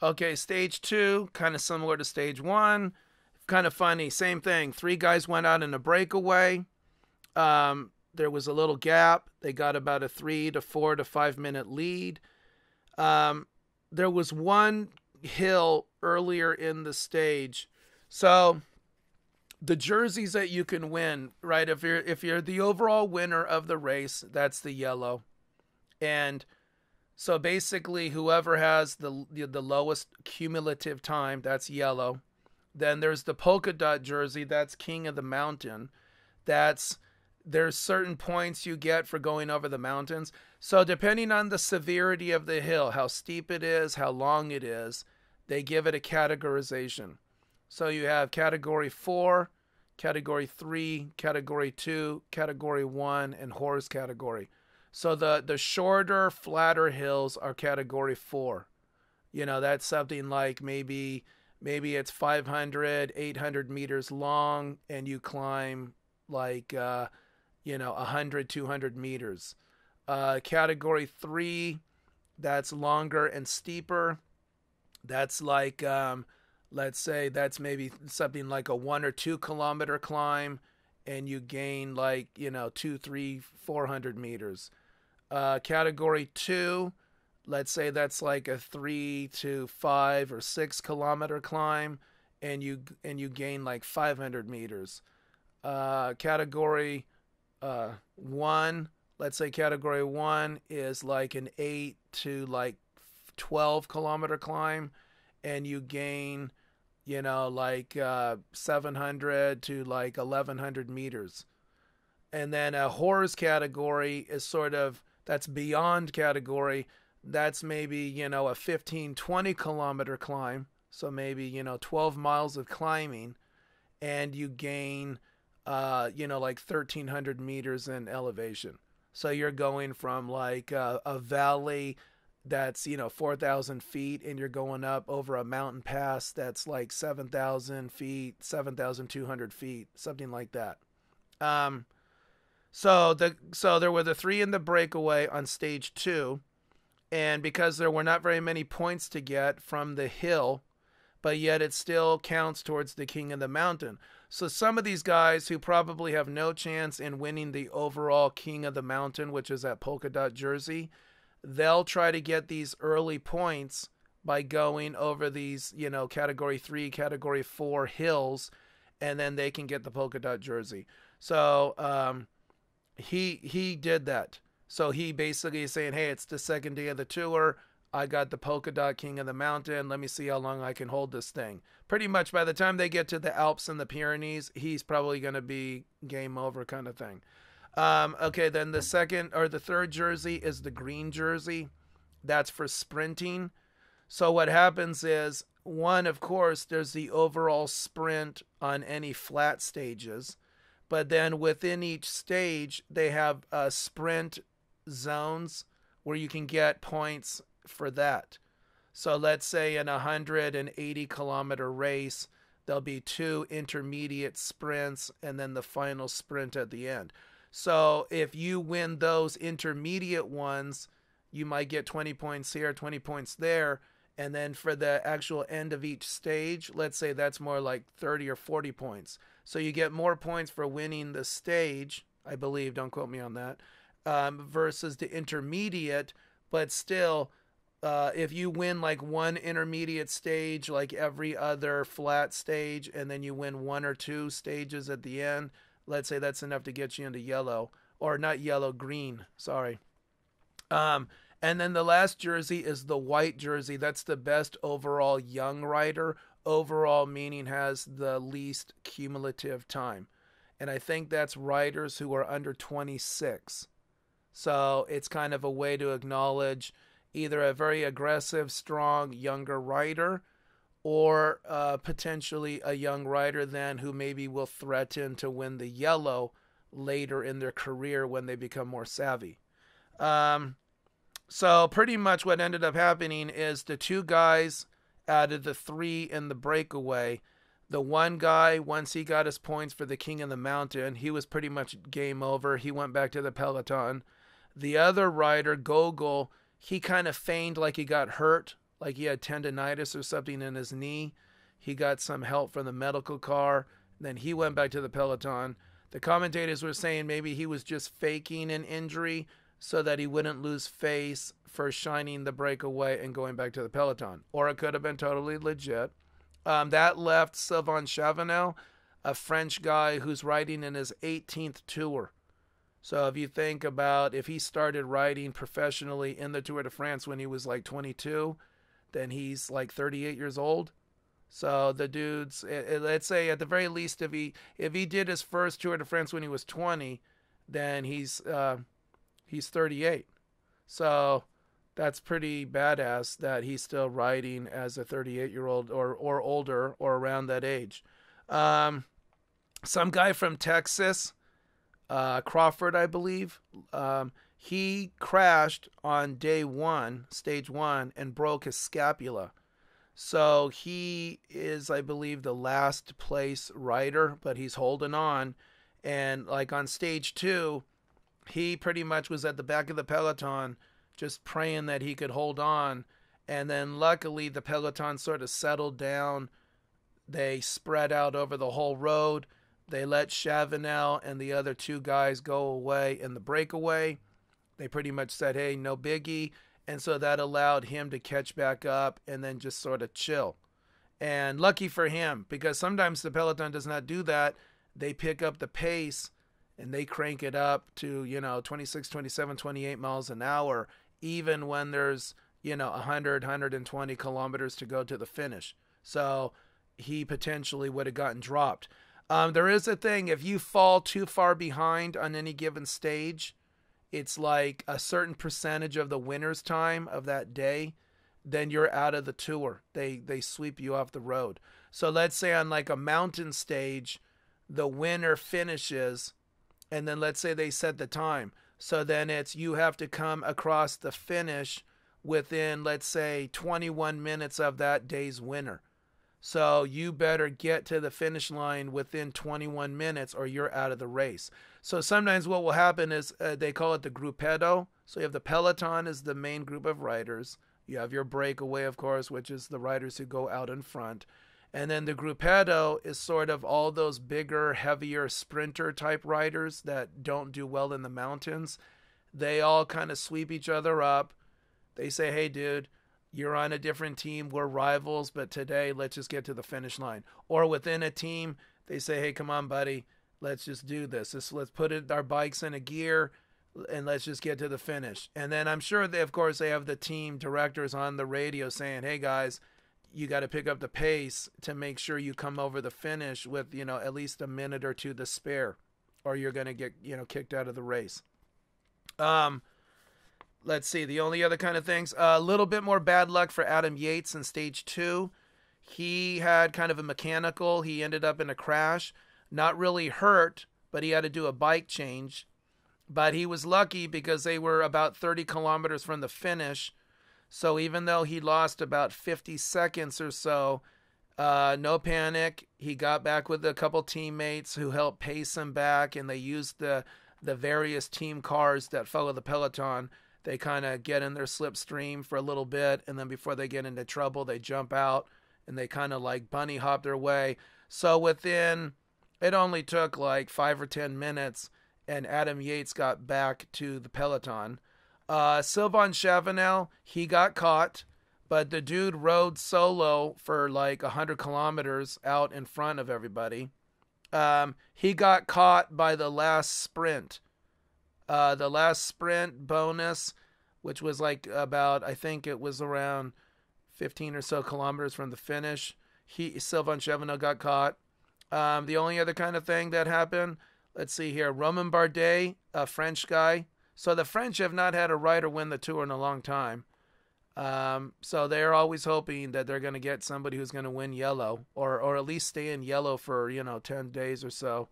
Okay, stage two, kind of similar to stage one. Kind of funny, same thing. Three guys went out in a breakaway. There was a little gap. They got about a 3 to 4 to 5 minute lead. Um, there was one hill earlier in the stage. So the jerseys that you can win, right? If you're the overall winner of the race, that's the yellow. And so basically whoever has the lowest cumulative time, that's yellow. Then there's the polka dot jersey, that's king of the mountain. That's There's certain points you get for going over the mountains. So depending on the severity of the hill, how steep it is, how long it is, they give it a categorization. So you have category 4, category 3, category 2, category 1, and horse category. So the shorter, flatter hills are category 4. That's something like maybe it's 500, 800 meters long, and you climb like 100, 200 meters. Category 3, that's longer and steeper. That's like let's say that's maybe something like a 1 or 2 kilometer climb, and you gain like 2, 3, 400 meters. Category 2, let's say that's like a 3 to 5 or 6 kilometer climb, and you gain like 500 meters. Category 1, let's say category 1 is like an 8 to like 12 kilometer climb, and you gain like 700 to like 1100 meters. And then a horse category is sort of, that's beyond category. That's maybe a 15, 20 kilometer climb, so maybe 12 miles of climbing, and you gain like 1300 meters in elevation. So you're going from like a valley that's 4,000 feet, and you're going up over a mountain pass that's like 7,000 feet, 7,200 feet, something like that. um so there were the three in the breakaway on stage two, and because there were not very many points to get from the hill, but yet it still counts towards the king of the mountain. So some of these guys who probably have no chance in winning the overall king of the mountain, which is that polka dot jersey, they'll try to get these early points by going over these, category 3, category 4 hills, and then they can get the polka dot jersey. So he did that. So he basically is saying, hey, it's the second day of the tour. I got the polka dot king of the mountain. Let me see how long I can hold this thing. Pretty much by the time they get to the Alps and the Pyrenees, he's probably going to be game over kind of thing. Okay, then the second or the third jersey is the green jersey. That's for sprinting. So what happens is, one, of course, there's the overall sprint on any flat stages. But then within each stage, they have sprint zones where you can get points for that. So let's say in a 180 kilometer race, there'll be 2 intermediate sprints and then the final sprint at the end. So if you win those intermediate ones, you might get 20 points here, 20 points there. And then for the actual end of each stage, let's say that's more like 30 or 40 points. So you get more points for winning the stage, I believe, don't quote me on that, versus the intermediate. But still, if you win like one intermediate stage, like every other flat stage, and then you win 1 or 2 stages at the end, let's say that's enough to get you into yellow, or not yellow, green, sorry. And then the last jersey is the white jersey. That's the best overall young rider. Overall meaning has the least cumulative time. And I think that's riders who are under 26. So it's kind of a way to acknowledge either a very aggressive, strong, younger rider, or potentially a young rider then who maybe will threaten to win the yellow later in their career when they become more savvy. So pretty much what ended up happening is the 2 guys out of the 3 in the breakaway, the one guy, once he got his points for the king of the mountain, he was pretty much game over. He went back to the peloton. The other rider, Gogol, he kind of feigned like he got hurt, like he had tendonitis or something in his knee. He got some help from the medical car. Then he went back to the Peloton. The commentators were saying maybe he was just faking an injury so that he wouldn't lose face for shining the breakaway and going back to the Peloton. Or it could have been totally legit. That left Sylvain Chavanel, a French guy who's riding in his 18th tour. So if you think about if he started riding professionally in the Tour de France when he was like 22, then he's like 38 years old. So the dude's, let's say at the very least, if he did his first Tour de France when he was 20, then he's 38. So that's pretty badass that he's still riding as a 38-year-old or older or around that age. Some guy from Texas, Crawford, I believe, he crashed on day one, stage one, and broke his scapula. So he is, I believe, the last place rider, but he's holding on. And like on stage two, he pretty much was at the back of the peloton just praying that he could hold on. And then luckily the peloton sort of settled down. They spread out over the whole road. They let Chavanel and the other two guys go away in the breakaway. They pretty much said, hey, no biggie. And so that allowed him to catch back up and then just sort of chill. And lucky for him, because sometimes the peloton does not do that. They pick up the pace and they crank it up to, 26, 27, 28 miles an hour, even when there's, 100, 120 kilometers to go to the finish. So he potentially would have gotten dropped. There is a thing, if you fall too far behind on any given stage, it's like a certain percentage of the winner's time of that day, then you're out of the tour. They sweep you off the road. So let's say on like a mountain stage, the winner finishes, and then let's say they set the time. So then it's you have to come across the finish within, let's say, 21 minutes of that day's winner. So you better get to the finish line within 21 minutes or you're out of the race. So sometimes what will happen is they call it the gruppetto. So you have the peloton is the main group of riders. You have your breakaway, of course, which is the riders who go out in front. And then the gruppetto is sort of all those bigger, heavier sprinter type riders that don't do well in the mountains. They all kind of sweep each other up. They say, hey, dude, you're on a different team. We're rivals, but today let's just get to the finish line. Or within a team, they say, hey, come on, buddy, let's just do this. Let's put our bikes in a gear and let's just get to the finish. And then I'm sure they, of course, they have the team directors on the radio saying, hey, guys, you got to pick up the pace to make sure you come over the finish with, at least a minute or two to spare, or you're going to get, kicked out of the race. Let's see. The only other kind of things, a little bit more bad luck for Adam Yates in stage 2. He had kind of a mechanical. He ended up in a crash, not really hurt, but he had to do a bike change. But he was lucky because they were about 30 kilometers from the finish. So even though he lost about 50 seconds or so, no panic. He got back with a couple teammates who helped pace him back, and they used the various team cars that follow the peloton. They kind of get in their slipstream for a little bit, and then before they get into trouble, they jump out, and they kind of like bunny hop their way. So it only took like 5 or 10 minutes, and Adam Yates got back to the peloton. Sylvain Chavanel, he got caught, but the dude rode solo for like 100 kilometers out in front of everybody. He got caught by the last sprint. The last sprint bonus, which was like about, I think it was around 15 or so kilometers from the finish. Sylvain Chavanel got caught. The only other kind of thing that happened, let's see here, Romain Bardet, a French guy. So the French have not had a rider win the Tour in a long time. So they're always hoping that they're going to get somebody who's going to win yellow or at least stay in yellow for, 10 days or so.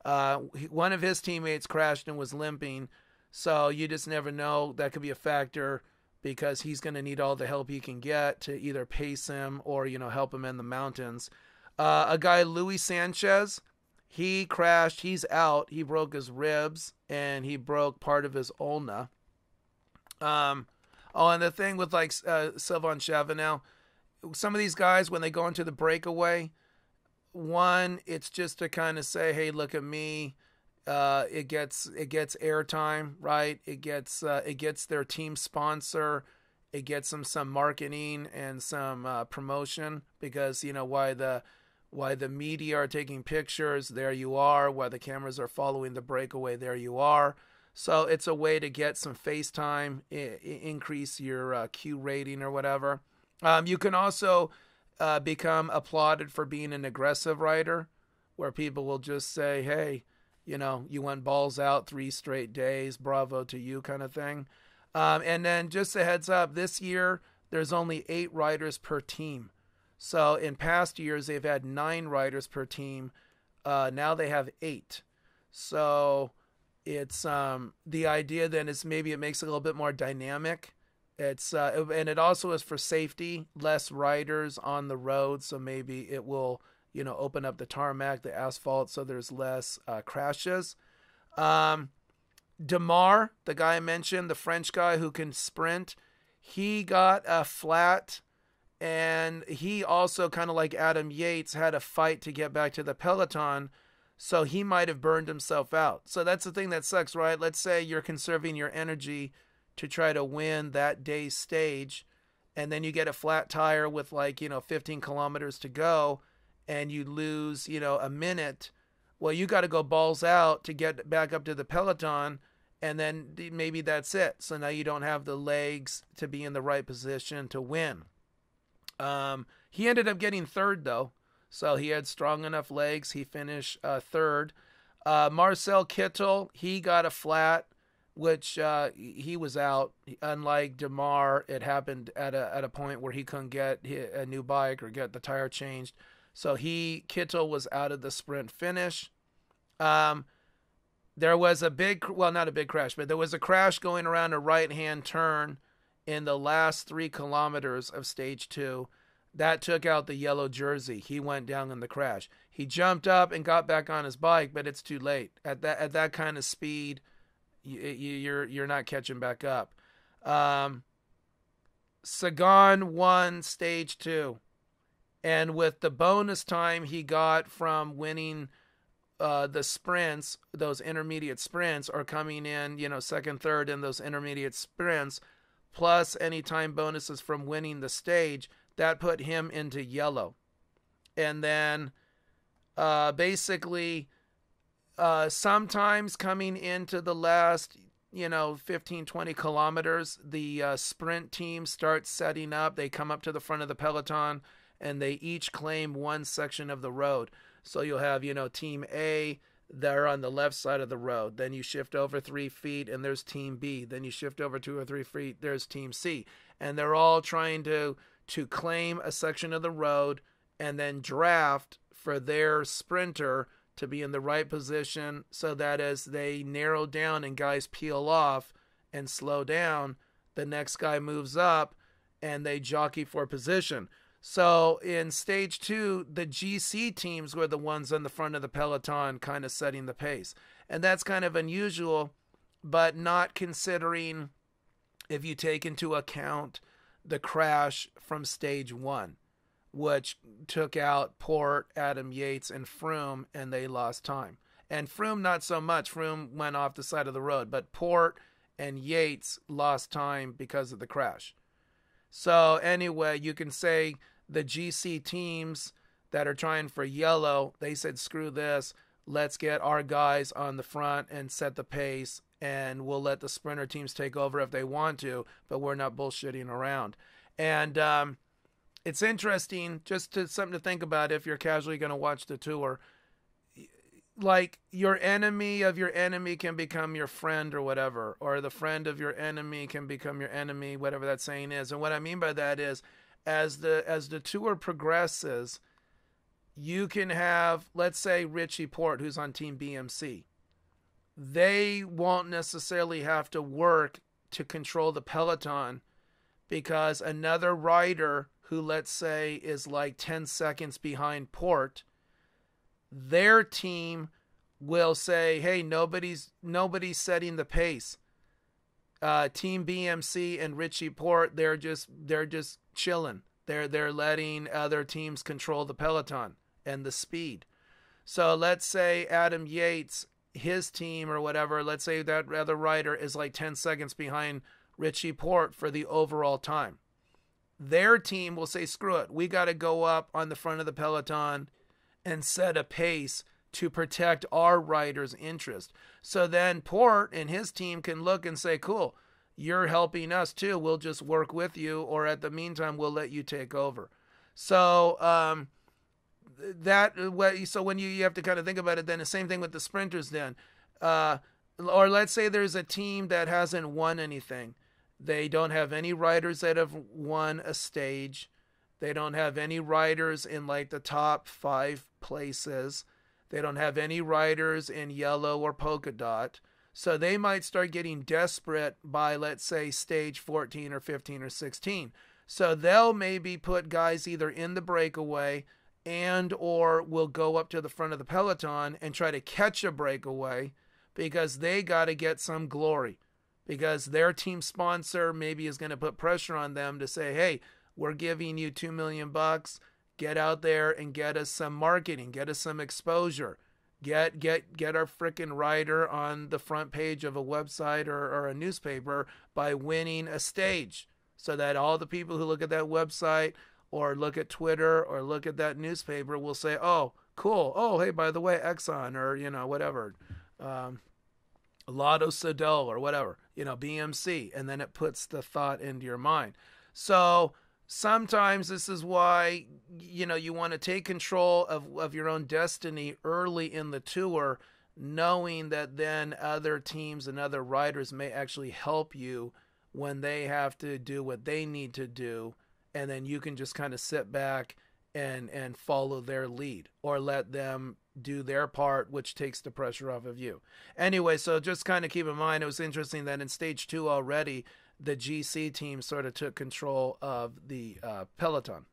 One of his teammates crashed and was limping. So you just never know. That could be a factor because he's going to need all the help he can get to either pace him or, help him in the mountains. A guy, Luis Sanchez, he crashed. He's out. He broke his ribs and he broke part of his ulna. Oh, and the thing with like Sylvain Chavanel, some of these guys when they go into the breakaway, one, it's just to kind of say, hey, look at me. It gets airtime, right? It gets their team sponsor. It gets them some marketing and some promotion because why the media are taking pictures, there you are. Why the cameras are following the breakaway, there you are. So it's a way to get some FaceTime, increase your Q rating or whatever. You can also become applauded for being an aggressive rider, where people will just say, hey, you went balls out 3 straight days, bravo to you kind of thing. And then just a heads up, this year there's only 8 riders per team. So in past years, they've had 9 riders per team. Now they have 8. So it's the idea then is maybe it makes it a little bit more dynamic. And it also is for safety, less riders on the road. So maybe it will, open up the tarmac, the asphalt, so there's less crashes. Demar, the guy I mentioned, the French guy who can sprint, he got a flat. And he also, kind of like Adam Yates, had a fight to get back to the peloton. So he might have burned himself out. So that's the thing that sucks, right? Let's say you're conserving your energy to try to win that day's stage. And then you get a flat tire with 15 kilometers to go. And you lose, a minute. Well, you got to go balls out to get back up to the peloton. And then maybe that's it. So now you don't have the legs to be in the right position to win. He ended up getting third though, so he had strong enough legs. He finished third. Marcel Kittel, he got a flat, which he was out. Unlike Demar, it happened at a point where he couldn't get a new bike or get the tire changed. So Kittel was out of the sprint finish. There was not a big crash, but there was a crash going around a right-hand turn in the last 3 kilometers of stage 2. That took out the yellow jersey. He went down in the crash. He jumped up and got back on his bike, but it's too late. At that kind of speed, you're not catching back up. Sagan won stage 2. And with the bonus time he got from winning the sprints, those intermediate sprints, or coming in, second, third in those intermediate sprints, plus any time bonuses from winning the stage, that put him into yellow. And then basically sometimes coming into the last 15, 20 kilometers, the sprint team starts setting up. They come up to the front of the peloton and they each claim one section of the road. So you'll have team A, they're on the left side of the road. Then you shift over 3 feet and there's team B. Then you shift over 2 or 3 feet, there's team C. And they're all trying to claim a section of the road and then draft for their sprinter to be in the right position, so that as they narrow down and guys peel off and slow down, the next guy moves up and they jockey for position. So in stage 2, the GC teams were the ones on the front of the peloton kind of setting the pace. And that's kind of unusual, but not considering if you take into account the crash from stage 1, which took out Port, Adam Yates, and Froome, and they lost time. And Froome, not so much. Froome went off the side of the road, but Port and Yates lost time because of the crash. So anyway, you can say the GC teams that are trying for yellow, they said, screw this, let's get our guys on the front and set the pace, and we'll let the sprinter teams take over if they want to, but we're not bullshitting around. And it's interesting, something to think about if you're casually going to watch the tour. Like, your enemy of your enemy can become your friend or whatever, or the friend of your enemy can become your enemy, whatever that saying is. And what I mean by that is, as the tour progresses, you can have, let's say, Richie Port, who's on Team BMC. They won't necessarily have to work to control the peloton, because another rider who, let's say, is like 10 seconds behind Port, their team will say, hey, nobody's setting the pace. Team BMC and Richie Port, they're just chilling. They're letting other teams control the peloton and the speed. So let's say Adam Yates, his team or whatever, let's say that other rider is like 10 seconds behind Richie Port for the overall time. Their team will say, screw it, we got to go up on the front of the peloton and set a pace to protect our rider's interest. So then Port and his team can look and say, cool, you're helping us too. We'll just work with you, or at the meantime, we'll let you take over. So so when you have to kind of think about it, then the same thing with the sprinters then. Or let's say there's a team that hasn't won anything. They don't have any riders that have won a stage. They don't have any riders in like the top 5 places. They don't have any riders in yellow or polka dot. So they might start getting desperate by, let's say, stage 14 or 15 or 16. So they'll maybe put guys either in the breakaway and or will go up to the front of the peloton and try to catch a breakaway because they got to get some glory. Because their team sponsor maybe is going to put pressure on them to say, hey, we're giving you $2 million. Get out there and get us some marketing, get us some exposure, get our frickin' rider on the front page of a website or a newspaper by winning a stage, so that all the people who look at that website or look at Twitter or look at that newspaper will say, oh, cool. Oh, hey, by the way, Exxon or, whatever, Lotto Sodal or whatever, BMC. And then it puts the thought into your mind. So sometimes this is why, you want to take control of your own destiny early in the tour, knowing that then other teams and other riders may actually help you when they have to do what they need to do. And then you can just kind of sit back and follow their lead, or let them do their part, which takes the pressure off of you. Anyway, so just kind of keep in mind, it was interesting that in stage 2 already, the GC team sort of took control of the peloton.